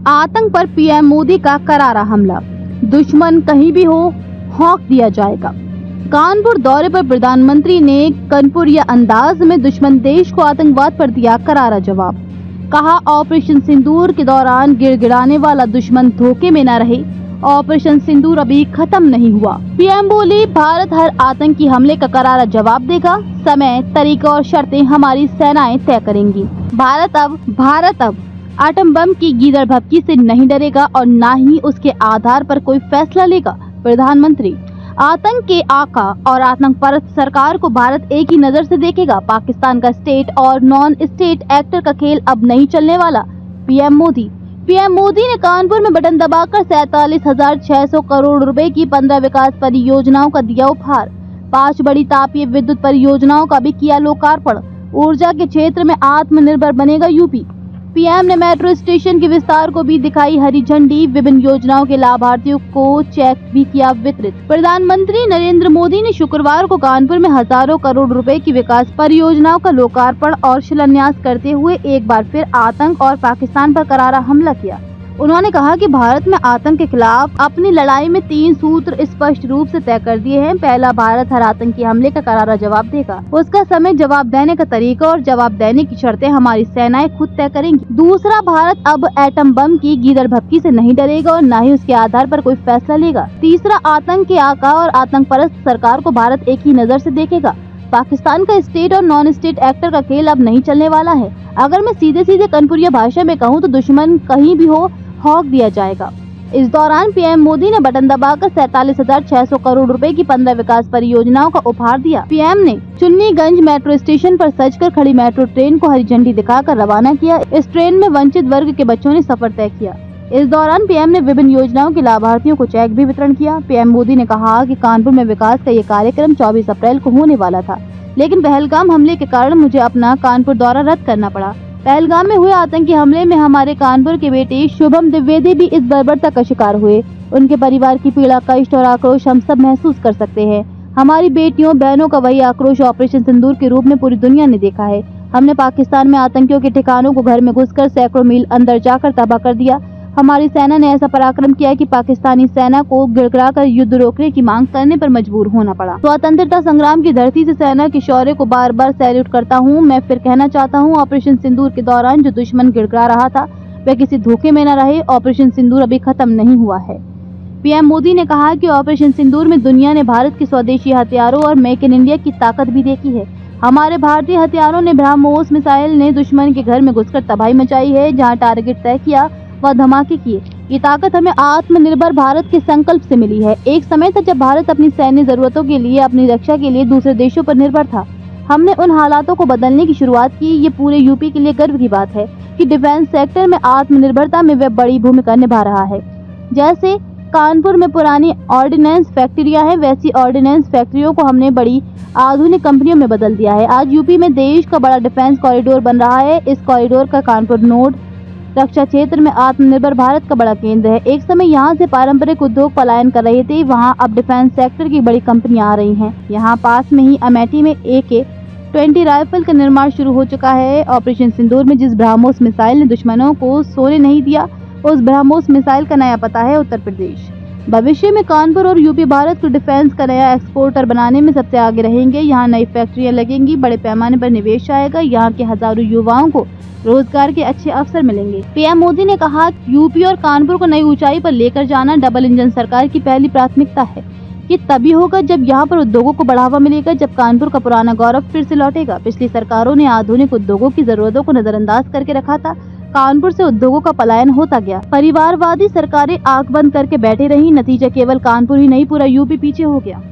आतंक पर पीएम मोदी का करारा हमला, दुश्मन कहीं भी हो हौंक दिया जाएगा। कानपुर दौरे पर प्रधानमंत्री ने कनपुरिया अंदाज में दुश्मन देश को आतंकवाद पर दिया करारा जवाब। कहा, ऑपरेशन सिंदूर के दौरान गिड़गिड़ाने वाला दुश्मन धोखे में न रहे, ऑपरेशन सिंदूर अभी खत्म नहीं हुआ। पीएम बोली, भारत हर आतंकी हमले का करारा जवाब देगा। समय, तरीका और शर्तें हमारी सेनाएं तय करेंगी। भारत अब आटम बम की गीदड़ भभकी से नहीं डरेगा और न ही उसके आधार पर कोई फैसला लेगा। प्रधानमंत्री, आतंक के आका और आतंक परस्त सरकार को भारत एक ही नजर से देखेगा। पाकिस्तान का स्टेट और नॉन स्टेट एक्टर का खेल अब नहीं चलने वाला। पीएम मोदी ने कानपुर में बटन दबाकर 47,600 करोड़ रुपए की 15 विकास परियोजनाओं का दिया उपहार। 5 बड़ी तापीय विद्युत परियोजनाओं का भी किया लोकार्पण। ऊर्जा के क्षेत्र में आत्मनिर्भर बनेगा यूपी। पीएम ने मेट्रो स्टेशन के विस्तार को भी दिखाई हरी झंडी। विभिन्न योजनाओं के लाभार्थियों को चेक भी किया वितरित। प्रधानमंत्री नरेंद्र मोदी ने शुक्रवार को कानपुर में हजारों करोड़ रुपए की विकास परियोजनाओं का लोकार्पण और शिलान्यास करते हुए एक बार फिर आतंक और पाकिस्तान पर करारा हमला किया। उन्होंने कहा कि भारत में आतंक के खिलाफ अपनी लड़ाई में 3 सूत्र स्पष्ट रूप से तय कर दिए हैं। पहला, भारत हर आतंकी हमले का करारा जवाब देगा। उसका समय, जवाब देने का तरीका और जवाब देने की शर्तें हमारी सेनाएं खुद तय करेंगी। दूसरा, भारत अब एटम बम की गीदड़ भभकी से नहीं डरेगा और न ही उसके आधार पर कोई फैसला लेगा। तीसरा, आतंक के आका और आतंक परस्त सरकार को भारत एक ही नजर से देखेगा। पाकिस्तान का स्टेट और नॉन स्टेट एक्टर का खेल अब नहीं चलने वाला है। अगर मैं सीधे कनपुरिया भाषा में कहूँ तो दुश्मन कहीं भी हो हौंक दिया जाएगा। इस दौरान पीएम मोदी ने बटन दबाकर 47,600 करोड़ रुपए की 15 विकास परियोजनाओं का उपहार दिया। पीएम ने चुन्नीगंज मेट्रो स्टेशन पर सजकर खड़ी मेट्रो ट्रेन को हरी झंडी दिखाकर रवाना किया। इस ट्रेन में वंचित वर्ग के बच्चों ने सफर तय किया। इस दौरान पीएम ने विभिन्न योजनाओं के लाभार्थियों को चेक भी वितरण किया। पीएम मोदी ने कहा कि कानपुर में विकास का ये कार्यक्रम 24 अप्रैल को होने वाला था, लेकिन पहलगाम हमले के कारण मुझे अपना कानपुर दौरा रद्द करना पड़ा। पहलगाम में हुए आतंकी हमले में हमारे कानपुर के बेटे शुभम द्विवेदी भी इस बर्बरता का शिकार हुए। उनके परिवार की पीड़ा, कष्ट और आक्रोश हम सब महसूस कर सकते हैं। हमारी बेटियों बहनों का वही आक्रोश ऑपरेशन सिंदूर के रूप में पूरी दुनिया ने देखा है। हमने पाकिस्तान में आतंकियों के ठिकानों को घर में घुसकर सैकड़ों मील अंदर जाकर तबाह कर दिया। हमारी सेना ने ऐसा पराक्रम किया कि पाकिस्तानी सेना को गिड़गिड़ाकर युद्ध रोकने की मांग करने पर मजबूर होना पड़ा। स्वतंत्रता संग्राम की धरती से सेना के शौर्य को बार बार सैल्यूट करता हूँ। मैं फिर कहना चाहता हूँ, ऑपरेशन सिंदूर के दौरान जो दुश्मन गिड़गिड़ा रहा था वह किसी धोखे में न रहे। ऑपरेशन सिंदूर अभी खत्म नहीं हुआ है। पीएम मोदी ने कहा कि ऑपरेशन सिंदूर में दुनिया ने भारत की स्वदेशी हथियारों और मेक इन इंडिया की ताकत भी देखी है। हमारे भारतीय हथियारों ने ब्रह्मोस मिसाइल ने दुश्मन के घर में घुसकर तबाही मचाई है। जहाँ टारगेट तय किया वह धमाके किए। ये ताकत हमें आत्मनिर्भर भारत के संकल्प से मिली है। एक समय था जब भारत अपनी सैन्य जरूरतों के लिए, अपनी रक्षा के लिए दूसरे देशों पर निर्भर था। हमने उन हालातों को बदलने की शुरुआत की। ये पूरे यूपी के लिए गर्व की बात है कि डिफेंस सेक्टर में आत्मनिर्भरता में वह बड़ी भूमिका निभा रहा है। जैसे कानपुर में पुरानी ऑर्डिनेंस फैक्ट्रियां हैं, वैसी ऑर्डिनेंस फैक्ट्रियों को हमने बड़ी आधुनिक कंपनियों में बदल दिया है। आज यूपी में देश का बड़ा डिफेंस कॉरिडोर बन रहा है। इस कॉरिडोर का कानपुर नोड रक्षा क्षेत्र में आत्मनिर्भर भारत का बड़ा केंद्र है। एक समय यहाँ से पारंपरिक उद्योग पलायन कर रहे थे, वहाँ अब डिफेंस सेक्टर की बड़ी कंपनियां आ रही हैं। यहाँ पास में ही अमेठी में AK-20 राइफल का निर्माण शुरू हो चुका है। ऑपरेशन सिंदूर में जिस ब्रह्मोस मिसाइल ने दुश्मनों को सोने नहीं दिया, उस ब्रह्मोस मिसाइल का नया पता है उत्तर प्रदेश। भविष्य में कानपुर और यूपी भारत को डिफेंस का नया एक्सपोर्टर बनाने में सबसे आगे रहेंगे। यहाँ नई फैक्ट्रियां लगेंगी, बड़े पैमाने पर निवेश आएगा। यहाँ के हजारों युवाओं को रोजगार के अच्छे अवसर मिलेंगे। पीएम मोदी ने कहा, यूपी और कानपुर को नई ऊंचाई पर लेकर जाना डबल इंजन सरकार की पहली प्राथमिकता है। ये तभी होगा जब यहाँ पर उद्योगों को बढ़ावा मिलेगा, जब कानपुर का पुराना गौरव फिर से लौटेगा। पिछली सरकारों ने आधुनिक उद्योगों की जरूरतों को नजरअंदाज करके रखा था। कानपुर से उद्योगों का पलायन होता गया। परिवारवादी सरकारें आंख बंद करके बैठे रही। नतीजा केवल कानपुर ही नहीं, पूरा यूपी पीछे हो गया।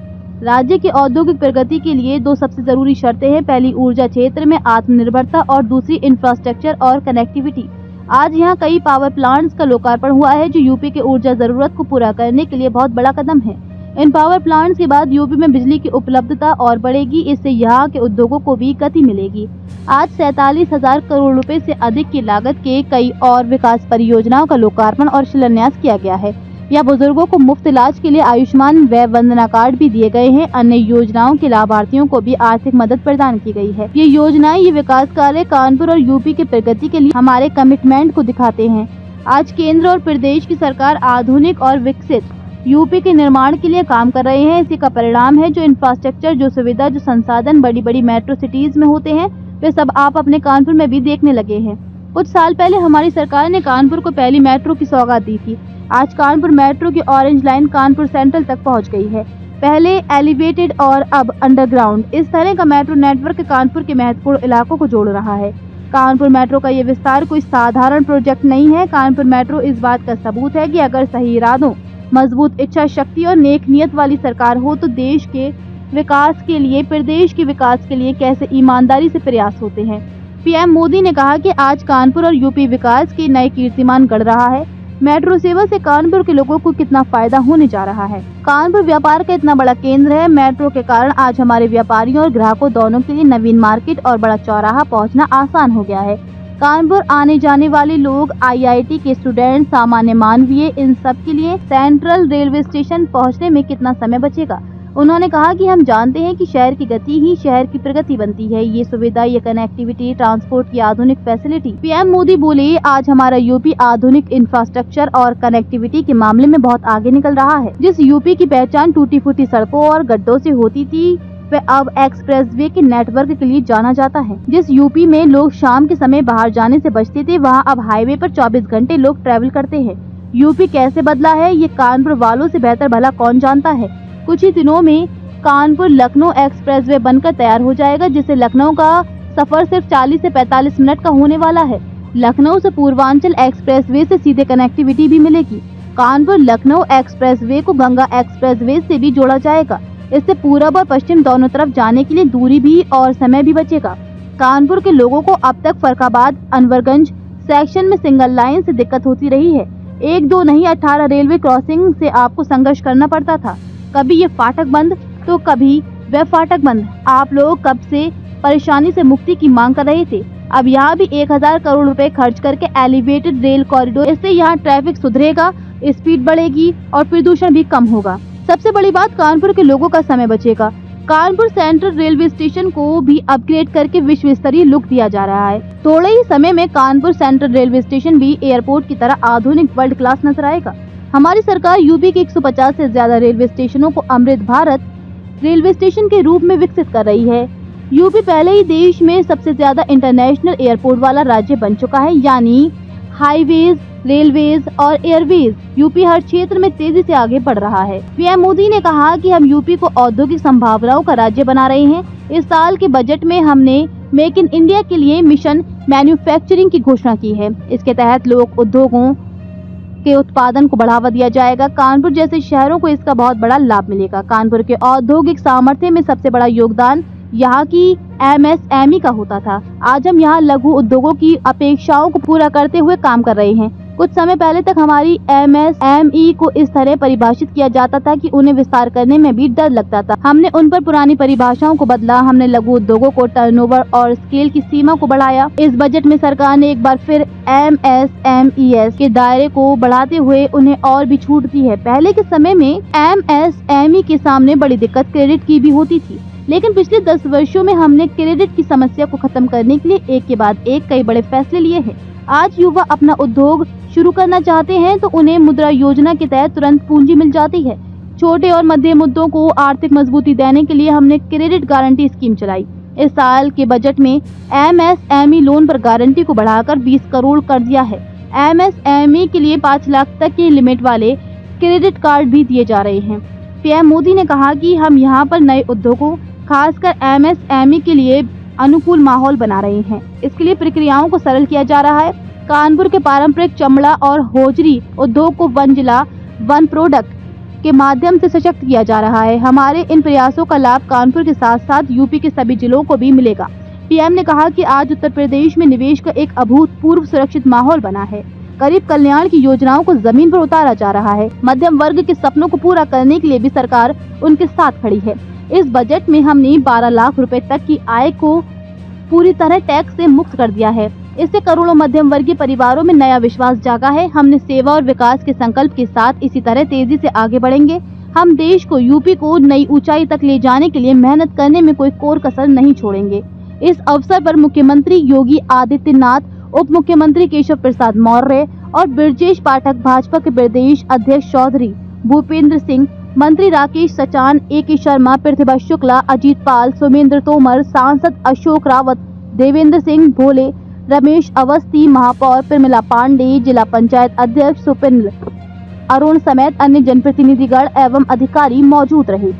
राज्य की औद्योगिक प्रगति के लिए 2 सबसे जरूरी शर्तें हैं। पहली, ऊर्जा क्षेत्र में आत्मनिर्भरता और दूसरी, इंफ्रास्ट्रक्चर और कनेक्टिविटी। आज यहाँ कई पावर प्लांट्स का लोकार्पण हुआ है, जो यूपी के ऊर्जा जरूरत को पूरा करने के लिए बहुत बड़ा कदम है। इन पावर प्लांट्स के बाद यूपी में बिजली की उपलब्धता और बढ़ेगी। इससे यहाँ के उद्योगों को भी गति मिलेगी। आज 47,000 करोड़ रुपए से अधिक की लागत के कई और विकास परियोजनाओं का लोकार्पण और शिलान्यास किया गया है। या बुजुर्गों को मुफ्त इलाज के लिए आयुष्मान व वंदना कार्ड भी दिए गए हैं। अन्य योजनाओं के लाभार्थियों को भी आर्थिक मदद प्रदान की गई है। ये योजनाएं, ये विकास कार्य कानपुर और यूपी की प्रगति के लिए हमारे कमिटमेंट को दिखाते हैं। आज केंद्र और प्रदेश की सरकार आधुनिक और विकसित यूपी के निर्माण के लिए काम कर रहे हैं। इसी का परिणाम है जो इंफ्रास्ट्रक्चर, जो सुविधा, जो संसाधन बड़ी बड़ी मेट्रो सिटीज में होते हैं वे सब आप अपने कानपुर में भी देखने लगे हैं। कुछ साल पहले हमारी सरकार ने कानपुर को पहली मेट्रो की सौगात दी थी। आज कानपुर मेट्रो की ऑरेंज लाइन कानपुर सेंट्रल तक पहुंच गई है। पहले एलिवेटेड और अब अंडरग्राउंड। इस तरह का मेट्रो नेटवर्क कानपुर के महत्वपूर्ण इलाकों को जोड़ रहा है। कानपुर मेट्रो का ये विस्तार कोई साधारण प्रोजेक्ट नहीं है। कानपुर मेट्रो इस बात का सबूत है कि अगर सही इरादों, मजबूत इच्छा शक्ति और नेक नियत वाली सरकार हो तो देश के विकास के लिए, प्रदेश के विकास के लिए कैसे ईमानदारी से प्रयास होते हैं। पीएम मोदी ने कहा कि आज कानपुर और यूपी विकास के नए कीर्तिमान गढ़ रहा है। मेट्रो सेवा से कानपुर के लोगों को कितना फायदा होने जा रहा है। कानपुर व्यापार का इतना बड़ा केंद्र है। मेट्रो के कारण आज हमारे व्यापारियों और ग्राहकों दोनों के लिए नवीन मार्केट और बड़ा चौराहा पहुंचना आसान हो गया है। कानपुर आने जाने वाले लोग, आईआईटी के स्टूडेंट, सामान्य मानवीय, इन सब के लिए सेंट्रल रेलवे स्टेशन पहुंचने में कितना समय बचेगा। उन्होंने कहा कि हम जानते हैं कि शहर की गति ही शहर की प्रगति बनती है। ये सुविधा, ये कनेक्टिविटी, ट्रांसपोर्ट की आधुनिक फैसिलिटी। पीएम मोदी बोले, आज हमारा यूपी आधुनिक इंफ्रास्ट्रक्चर और कनेक्टिविटी के मामले में बहुत आगे निकल रहा है। जिस यूपी की पहचान टूटी फूटी सड़कों और गड्ढों से होती थी वह अब एक्सप्रेसवे के नेटवर्क के लिए जाना जाता है। जिस यूपी में लोग शाम के समय बाहर जाने से बचते थे, वहाँ अब हाईवे पर 24 घंटे लोग ट्रैवल करते हैं। यूपी कैसे बदला है ये कानपुर वालों से बेहतर भला कौन जानता है। कुछ ही दिनों में कानपुर लखनऊ एक्सप्रेसवे बनकर तैयार हो जाएगा, जिससे लखनऊ का सफर सिर्फ 40 से 45 मिनट का होने वाला है। लखनऊ से पूर्वांचल एक्सप्रेसवे से सीधे कनेक्टिविटी भी मिलेगी। कानपुर लखनऊ एक्सप्रेसवे को गंगा एक्सप्रेसवे से भी जोड़ा जाएगा। इससे पूरब और पश्चिम दोनों तरफ जाने के लिए दूरी भी और समय भी बचेगा। कानपुर के लोगों को अब तक फरखाबाद अनवरगंज सेक्शन में सिंगल लाइन से दिक्कत होती रही है। 1-2 नहीं 18 रेलवे क्रॉसिंग से आपको संघर्ष करना पड़ता था। कभी ये फाटक बंद तो कभी वह फाटक बंद। आप लोग कब से परेशानी से मुक्ति की मांग कर रहे थे। अब यहाँ भी 1000 करोड़ रुपए खर्च करके एलिवेटेड रेल कॉरिडोर, इससे यहाँ ट्रैफिक सुधरेगा, स्पीड बढ़ेगी और प्रदूषण भी कम होगा। सबसे बड़ी बात, कानपुर के लोगों का समय बचेगा। कानपुर सेंट्रल रेलवे स्टेशन को भी अपग्रेड करके विश्व स्तरीय लुक दिया जा रहा है। थोड़े ही समय में कानपुर सेंट्रल रेलवे स्टेशन भी एयरपोर्ट की तरह आधुनिक वर्ल्ड क्लास नजर आएगा। हमारी सरकार यूपी के 150 से ज्यादा रेलवे स्टेशनों को अमृत भारत रेलवे स्टेशन के रूप में विकसित कर रही है। यूपी पहले ही देश में सबसे ज्यादा इंटरनेशनल एयरपोर्ट वाला राज्य बन चुका है, यानी हाईवेज, रेलवेज और एयरवेज यूपी हर क्षेत्र में तेजी से आगे बढ़ रहा है। पीएम मोदी ने कहा कि हम यूपी को औद्योगिक संभावनाओं का राज्य बना रहे हैं। इस साल के बजट में हमने मेक इन इंडिया के लिए मिशन मैन्युफैक्चरिंग की घोषणा की है। इसके तहत लोक उद्योगों के उत्पादन को बढ़ावा दिया जाएगा। कानपुर जैसे शहरों को इसका बहुत बड़ा लाभ मिलेगा। कानपुर के औद्योगिक सामर्थ्य में सबसे बड़ा योगदान यहाँ की एमएसएमई का होता था। आज हम यहाँ लघु उद्योगों की अपेक्षाओं को पूरा करते हुए काम कर रहे हैं। कुछ समय पहले तक हमारी एमएसएमई को इस तरह परिभाषित किया जाता था कि उन्हें विस्तार करने में भी डर लगता था। हमने उन पर पुरानी परिभाषाओं को बदला। हमने लघु उद्योगों को टर्नओवर और स्केल की सीमा को बढ़ाया। इस बजट में सरकार ने एक बार फिर एमएसएमईएस के दायरे को बढ़ाते हुए उन्हें और भी छूट दी है। पहले के समय में एमएसएमई के सामने बड़ी दिक्कत क्रेडिट की भी होती थी, लेकिन पिछले 10 वर्षों में हमने क्रेडिट की समस्या को खत्म करने के लिए एक के बाद एक कई बड़े फैसले लिए हैं। आज युवा अपना उद्योग शुरू करना चाहते हैं तो उन्हें मुद्रा योजना के तहत तुरंत पूंजी मिल जाती है। छोटे और मध्यम उद्योगों को आर्थिक मजबूती देने के लिए हमने क्रेडिट गारंटी स्कीम चलाई। इस साल के बजट में एमएसएमई लोन पर गारंटी को बढ़ाकर 20 करोड़ कर दिया है। एमएसएमई के लिए 5 लाख तक की लिमिट वाले क्रेडिट कार्ड भी दिए जा रहे हैं। पीएम मोदी ने कहा कि हम यहाँ पर नए उद्योगों, खासकर एमएसएमई के लिए अनुकूल माहौल बना रहे हैं। इसके लिए प्रक्रियाओं को सरल किया जा रहा है। कानपुर के पारंपरिक चमड़ा और होजरी उद्योग को वन जिला वन प्रोडक्ट के माध्यम से सशक्त किया जा रहा है। हमारे इन प्रयासों का लाभ कानपुर के साथ साथ यूपी के सभी जिलों को भी मिलेगा। पीएम ने कहा कि आज उत्तर प्रदेश में निवेश का एक अभूतपूर्व सुरक्षित माहौल बना है। गरीब कल्याण की योजनाओं को जमीन पर उतारा जा रहा है। मध्यम वर्ग के सपनों को पूरा करने के लिए भी सरकार उनके साथ खड़ी है। इस बजट में हमने 12 लाख रुपए तक की आय को पूरी तरह टैक्स से मुक्त कर दिया है। इससे करोड़ों मध्यम वर्गीय परिवारों में नया विश्वास जागा है। हमने सेवा और विकास के संकल्प के साथ इसी तरह तेजी से आगे बढ़ेंगे। हम देश को, यूपी को नई ऊंचाई तक ले जाने के लिए मेहनत करने में कोई कोर कसर नहीं छोड़ेंगे। इस अवसर पर मुख्यमंत्री योगी आदित्यनाथ, उप मुख्यमंत्री केशव प्रसाद मौर्य और ब्रजेश पाठक, भाजपा के प्रदेश अध्यक्ष चौधरी भूपेंद्र सिंह, मंत्री राकेश सचान, A.K. शर्मा, प्रतिभा शुक्ला, अजीत पाल, सोमेंद्र तोमर, सांसद अशोक रावत, देवेंद्र सिंह भोले, रमेश अवस्थी, महापौर प्रमिला पांडे, जिला पंचायत अध्यक्ष सुपिंद्र अरुण समेत अन्य जनप्रतिनिधिगण एवं अधिकारी मौजूद रहे।